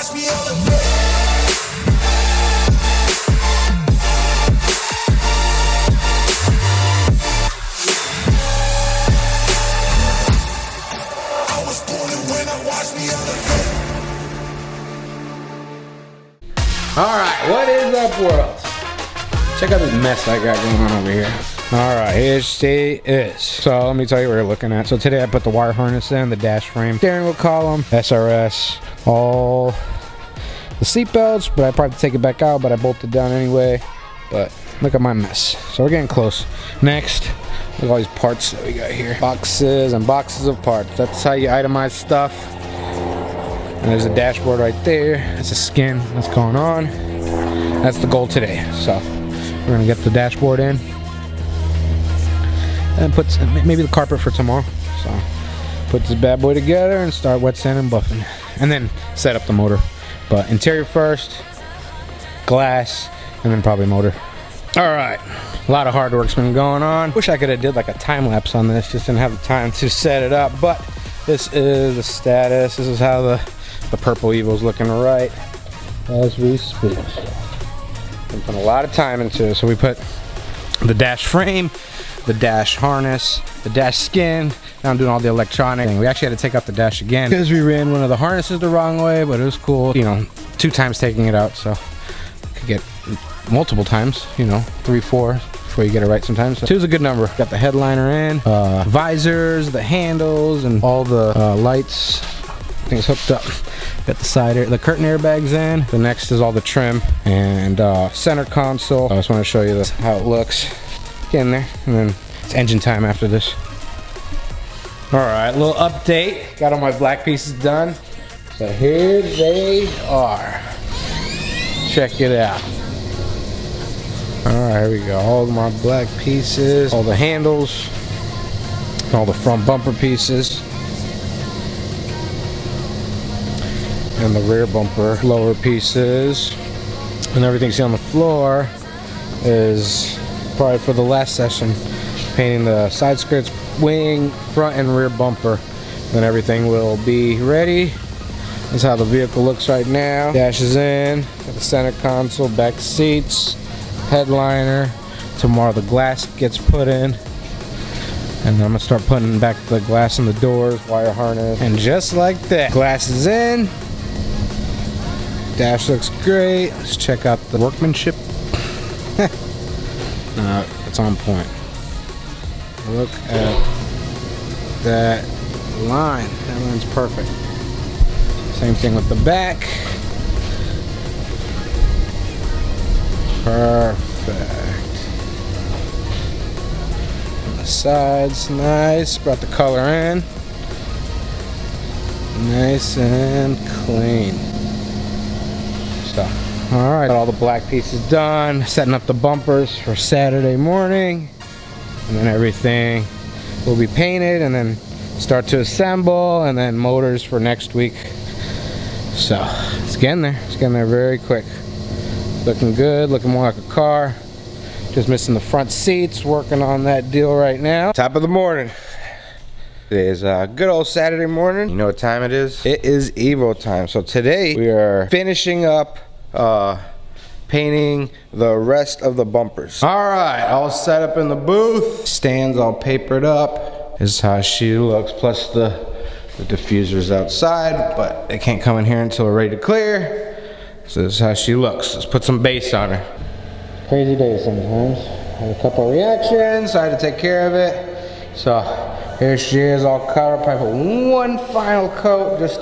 watch me elevate. I was born to win, I watch me elevate. Alright, what is up, world? Check out this mess I got going on over here. Alright, here she is. So let me tell you what we're looking at. So today I put the wire harness in, the dash frame, steering wheel column, SRS, all the seat belts, but I probably take it back out, but I bolted down anyway. But look at my mess. So we're getting close. Next, look at all these parts that we got here. Boxes and boxes of parts. That's how you itemize stuff. And there's a dashboard right there. That's a skin. What's going on? That's the goal today. So we're gonna get the dashboard in and put maybe the carpet for tomorrow. So put this bad boy together and start wet sanding and buffing, and then set up the motor. But interior first, glass, and then probably motor. All right, a lot of hard work's been going on. Wish I could have did like a time lapse on this. Just didn't have the time to set it up. But this is the status. This is how the purple Evo's looking right as we speak. We put a lot of time into it. So we put the dash frame, the dash harness, the dash skin. Now I'm doing all the electronic. We actually had to take out the dash again because we ran one of the harnesses the wrong way, but it was cool. You know, 2 times taking it out, so could get multiple times, you know, 3, 4 before you get it right sometimes. So 2 is a good number. Got the headliner in, visors, the handles, and all the lights. Things hooked up. Got the side air, the curtain airbags in. The next is all the trim and center console. I just want to show you this, how it looks. Get in there, and then it's engine time after this. All right, little update. Got all my black pieces done. So here they are. Check it out. All right, here we go. All my black pieces, all the handles, all the front bumper pieces, and the rear bumper lower pieces, and everything you see on the floor is probably for the last session, painting the side skirts, wing, front and rear bumper. Then everything will be ready. That's how the vehicle looks right now. Dash is in, got the center console, back seats, headliner. Tomorrow the glass gets put in, and I'm gonna start putting back the glass in the doors, wire harness, and just like that, glass is in. Dash looks great. Let's check out the workmanship. It's on point. Look at that line. That line's perfect. Same thing with the back. Perfect. On the sides, nice. Brought the color in. Nice and clean. All right, got all the black pieces done, setting up the bumpers for Saturday morning, and then everything will be painted and then start to assemble, and then motors for next week. So it's getting there very quick. Looking good, looking more like a car. Just missing the front seats, working on that deal right now. Top of the morning. Today is a good old Saturday morning. You know what time it is? It is Evo time. So today we are finishing up painting the rest of the bumpers. All right, all set up in the booth. Stands all papered up. This is how she looks, plus the diffuser's outside, but it can't come in here until we're ready to clear. So this is how she looks. Let's put some base on her. Crazy day sometimes. Had a couple reactions, so I had to take care of it. So here she is, all covered. Probably put one final coat just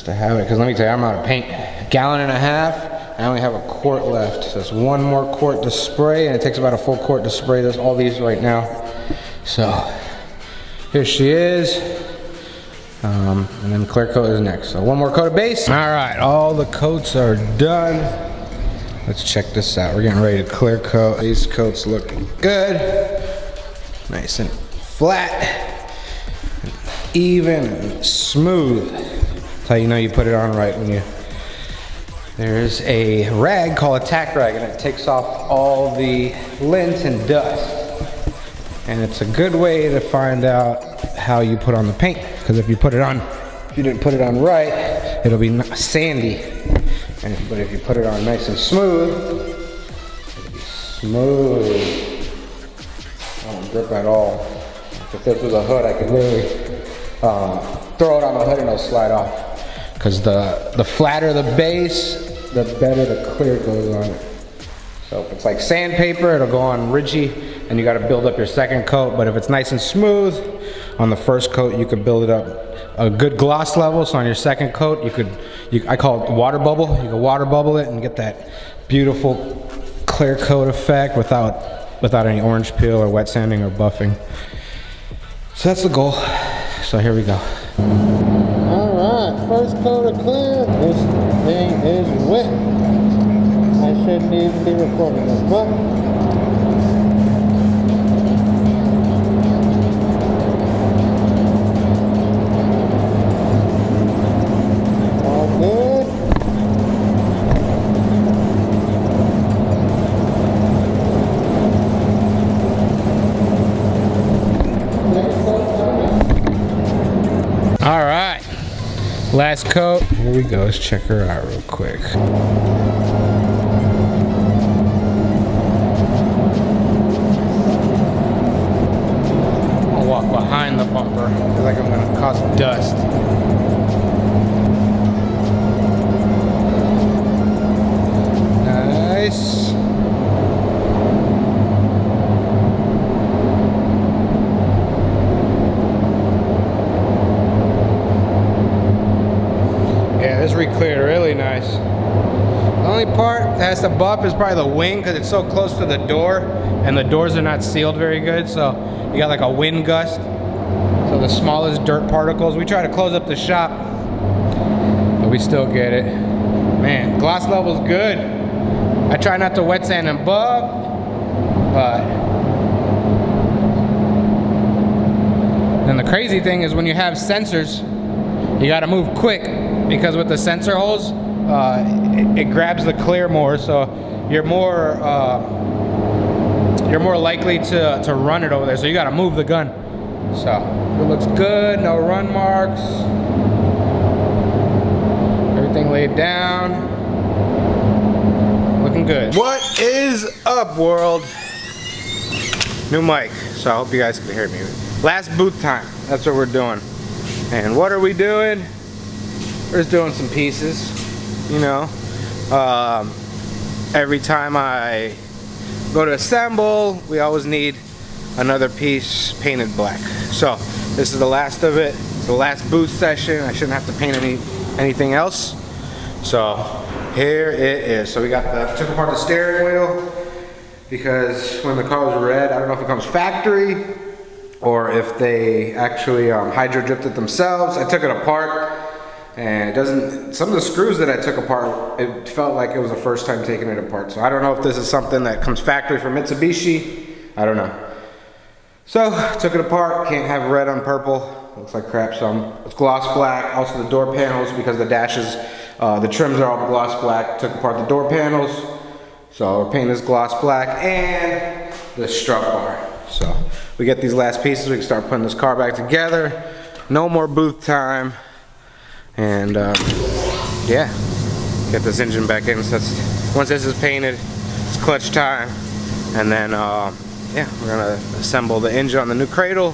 to have it, because let me tell you, I'm out of paint. 1.5 gallons. I only have a quart left, so it's one more quart to spray, and it takes about a full quart to spray all these right now. So here she is, and then clear coat is next. So one more coat of base. All right, all the coats are done. Let's check this out. We're getting ready to clear coat. These coats looking good, nice and flat, and even and smooth. That's how you know you put it on right. When there's a rag called a tack rag, and it takes off all the lint and dust. And it's a good way to find out how you put on the paint, because if you didn't put it on right, it'll be sandy. But if you put it on nice and smooth, it'll be smooth. I don't grip at all. If this was a hood, I could literally throw it on the hood and it'll slide off. Because the flatter the base, the better the clear goes on it. So if it's like sandpaper, it'll go on ridgy, and you got to build up your second coat. But if it's nice and smooth on the first coat, you could build it up a good gloss level. So on your second coat, I call it water bubble. You can water bubble it and get that beautiful clear coat effect without any orange peel or wet sanding or buffing. So that's the goal. So here we go. All right, first coat of clear. This thing is wet. I shouldn't even be recording this, but all good. All right, last coat. Here we go. Let's check her out real quick. Behind the bumper. I feel like I'm gonna cause dust. Nice. Yeah, this re-cleared really nice. The only part that has to buff is probably the wing because it's so close to the door and the doors are not sealed very good, so you got like a wind gust. So the smallest dirt particles, we try to close up the shop, but we still get it. Man, gloss level's good. I try not to wet sand and buff, but then the crazy thing is when you have sensors, you gotta move quick because with the sensor holes, it grabs the clear more, so you're more likely to run it over there. So you gotta move the gun. So it looks good, no run marks. Everything laid down. Looking good. What is up, world? New mic, so I hope you guys can hear me. Last booth time, that's what we're doing. And what are we doing? We're just doing some pieces, you know. Every time I go to assemble, we always need another piece painted black. So this is the last of it. It's the last booth session. I shouldn't have to paint anything else. So here it is. So we took apart the steering wheel because when the car was red, I don't know if it comes factory or if they actually hydro dripped it themselves. I took it apart and it doesn't, some of the screws that I took apart, it felt like it was the first time taking it apart. So I don't know if this is something that comes factory from Mitsubishi. I don't know. So, took it apart, can't have red on purple, looks like crap, so it's gloss black. Also the door panels, because the dashes, the trims are all gloss black, took apart the door panels. So we're painting this gloss black and the strut bar. So we get these last pieces, we can start putting this car back together. No more booth time. And yeah, get this engine back in. So once this is painted, it's clutch time. And then yeah, we're gonna assemble the engine on the new cradle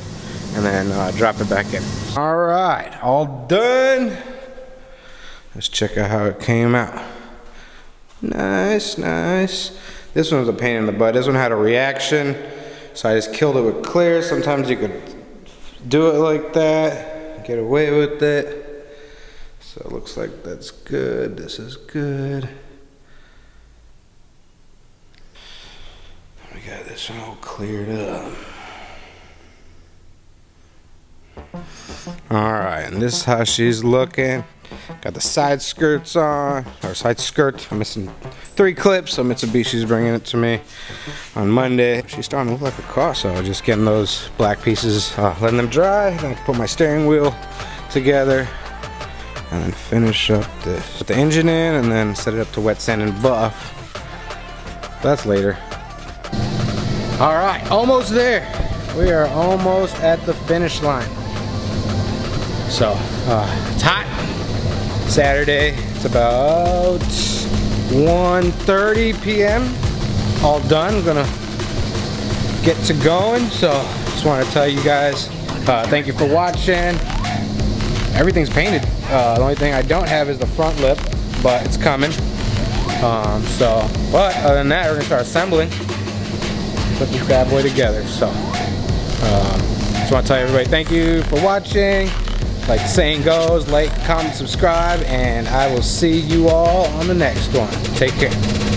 and then drop it back in. All right, all done. Let's check out how it came out. Nice, nice. This one was a pain in the butt. This one had a reaction, so I just killed it with clear. Sometimes you could do it like that, get away with it. So it looks like that's good. This is good. We got this one all cleared up. Alright, and this is how she's looking. Got the side skirts on, or side skirt. I'm missing 3 clips, so Mitsubishi's bringing it to me on Monday. She's starting to look like a car, so just getting those black pieces, letting them dry. Then I can put my steering wheel together and then finish up this. Put the engine in and then set it up to wet sand and buff. That's later. Alright, almost there. We are almost at the finish line. So, it's hot. Saturday. It's about 1:30 p.m. All done. Gonna get to going. So just want to tell you guys, thank you for watching. Everything's painted. The only thing I don't have is the front lip, but it's coming. But other than that, we're gonna start assembling. Put this bad boy together. So just want to tell everybody thank you for watching. Like the saying goes, like, comment, subscribe, and I will see you all on the next one. Take care.